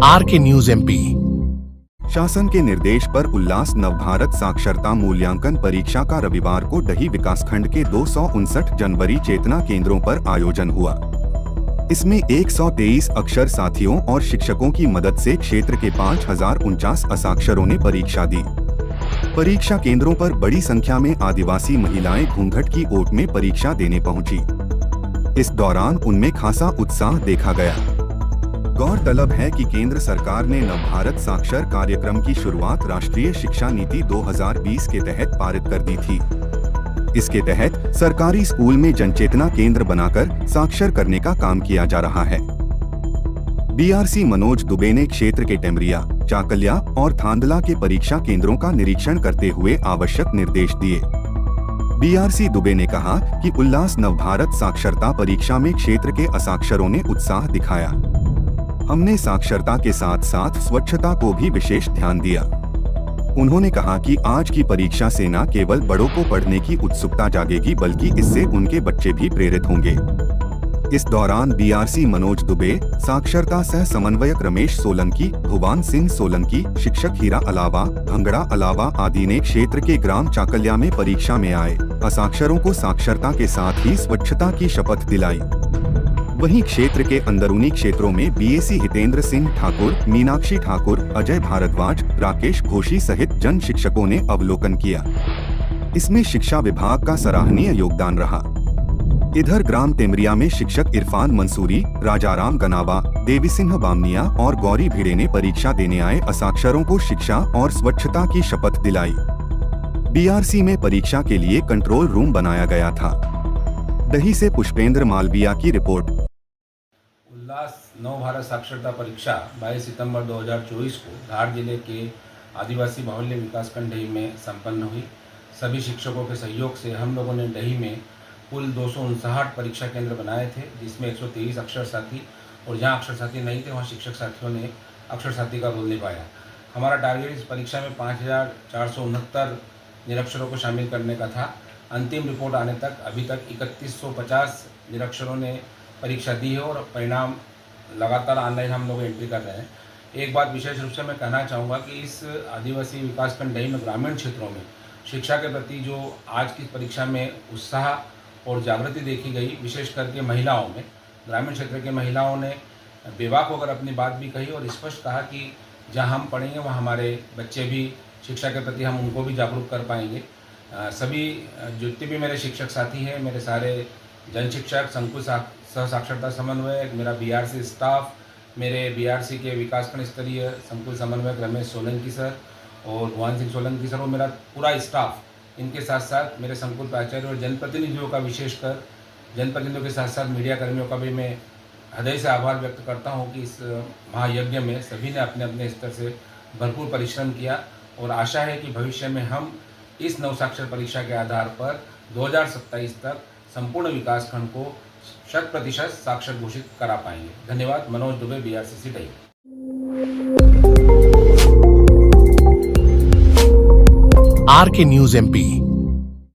R K news MP. शासन के निर्देश पर उल्लास नवभारत साक्षरता मूल्यांकन परीक्षा का रविवार को डही विकासखंड के 259 जनवरी चेतना केंद्रों पर आयोजन हुआ। इसमें 123 अक्षर साथियों और शिक्षकों की मदद से क्षेत्र के 5049 असाक्षरों ने परीक्षा दी। परीक्षा केंद्रों पर बड़ी संख्या में आदिवासी महिलाएं घूंघट की ओट में परीक्षा देने पहुंची। इस दौरान उनमें खासा उत्साह देखा गया। गौरतलब है कि केंद्र सरकार ने नवभारत साक्षर कार्यक्रम की शुरुआत राष्ट्रीय शिक्षा नीति 2020 के तहत पारित कर दी थी। इसके तहत सरकारी स्कूल में जनचेतना केंद्र बनाकर साक्षर करने का काम किया जा रहा है। बीआरसी मनोज दुबे ने क्षेत्र के टेमरिया, चाकलिया और थांदला के परीक्षा केंद्रों का निरीक्षण करते हुए आवश्यक निर्देश दिए। बीआरसी दुबे ने कहा कि उल्लास नवभारत साक्षरता परीक्षा में क्षेत्र के असाक्षरों ने उत्साह दिखाया। हमने साक्षरता के साथ साथ स्वच्छता को भी विशेष ध्यान दिया। उन्होंने कहा कि आज की परीक्षा से न केवल बड़ों को पढ़ने की उत्सुकता जागेगी बल्कि इससे उनके बच्चे भी प्रेरित होंगे। इस दौरान बीआरसी मनोज दुबे, साक्षरता सह समन्वयक रमेश सोलंकी, भुवन सिंह सोलंकी, शिक्षक हीरा अलावा, भंगड़ा अलावा आदि ने क्षेत्र के ग्राम चाकलिया में परीक्षा में आए असाक्षरों को साक्षरता के साथ ही स्वच्छता की शपथ दिलाई। वहीं क्षेत्र के अंदरूनी क्षेत्रों में बीएसी हितेंद्र सिंह ठाकुर, मीनाक्षी ठाकुर, अजय भारद्वाज, राकेश घोषी सहित जन शिक्षकों ने अवलोकन किया। इसमें शिक्षा विभाग का सराहनीय योगदान रहा। इधर ग्राम टेमरिया में शिक्षक इरफान मंसूरी, राजाराम गनावा, देवी सिंह बामनिया और गौरी भिड़े ने परीक्षा देने आए असाक्षरों को शिक्षा और स्वच्छता की शपथ दिलाई। बीआरसी में परीक्षा के लिए कंट्रोल रूम बनाया गया था। दही से पुष्पेंद्र मालविया की रिपोर्ट। उल्लास नवभारत साक्षरता परीक्षा 22 सितंबर 2024 को धार जिले के आदिवासी बाहुल्य विकासखंड डही में संपन्न हुई। सभी शिक्षकों के सहयोग से हम लोगों ने डही में कुल 259 परीक्षा केंद्र बनाए थे, जिसमें 123 अक्षर साथी और जहां अक्षर साथी नहीं थे वहां शिक्षक साथियों ने अक्षर साथी का रोल निभाया। हमारा टारगेट इस परीक्षा में 5469 निरक्षरों को शामिल करने का था। अंतिम रिपोर्ट आने तक अभी तक 3150 निरक्षरों ने परीक्षा दी है और परिणाम लगातार ऑनलाइन हम लोग एंट्री कर रहे हैं। एक बात विशेष रूप से मैं कहना चाहूँगा कि इस आदिवासी विकासखंड डही में ग्रामीण क्षेत्रों में शिक्षा के प्रति जो आज की परीक्षा में उत्साह और जागृति देखी गई, विशेष करके महिलाओं में, ग्रामीण क्षेत्र के महिलाओं ने बेबाक होकर अपनी बात भी कही और स्पष्ट कहा कि जहाँ हम पढ़ेंगे वहाँ हमारे बच्चे भी शिक्षा के प्रति हम उनको भी जागरूक कर पाएंगे। सभी जितने भी मेरे शिक्षक साथी हैं, मेरे सारे जन शिक्षक, संकुल सह साक्षरता समन्वयक, मेरा बीआरसी स्टाफ, मेरे बीआरसी के विकासखंड स्तरीय संकुल समन्वयक रमेश सोलंकी सर और भुवन सिंह सोलंकी सर और मेरा पूरा स्टाफ, इनके साथ साथ मेरे संकुल प्राचार्य और जनप्रतिनिधियों का, विशेषकर जनप्रतिनिधियों के साथ साथ मीडिया कर्मियों का भी मैं हृदय से आभार व्यक्त करता हूं कि इस महायज्ञ में सभी ने अपने अपने स्तर से भरपूर परिश्रम किया और आशा है कि भविष्य में हम इस नवसाक्षर परीक्षा के आधार पर 2027 तक संपूर्ण विकासखंड को 100% साक्षर घोषित करा पाएंगे। धन्यवाद। Manoj Dubey, BRCC Dahi. RK news MP.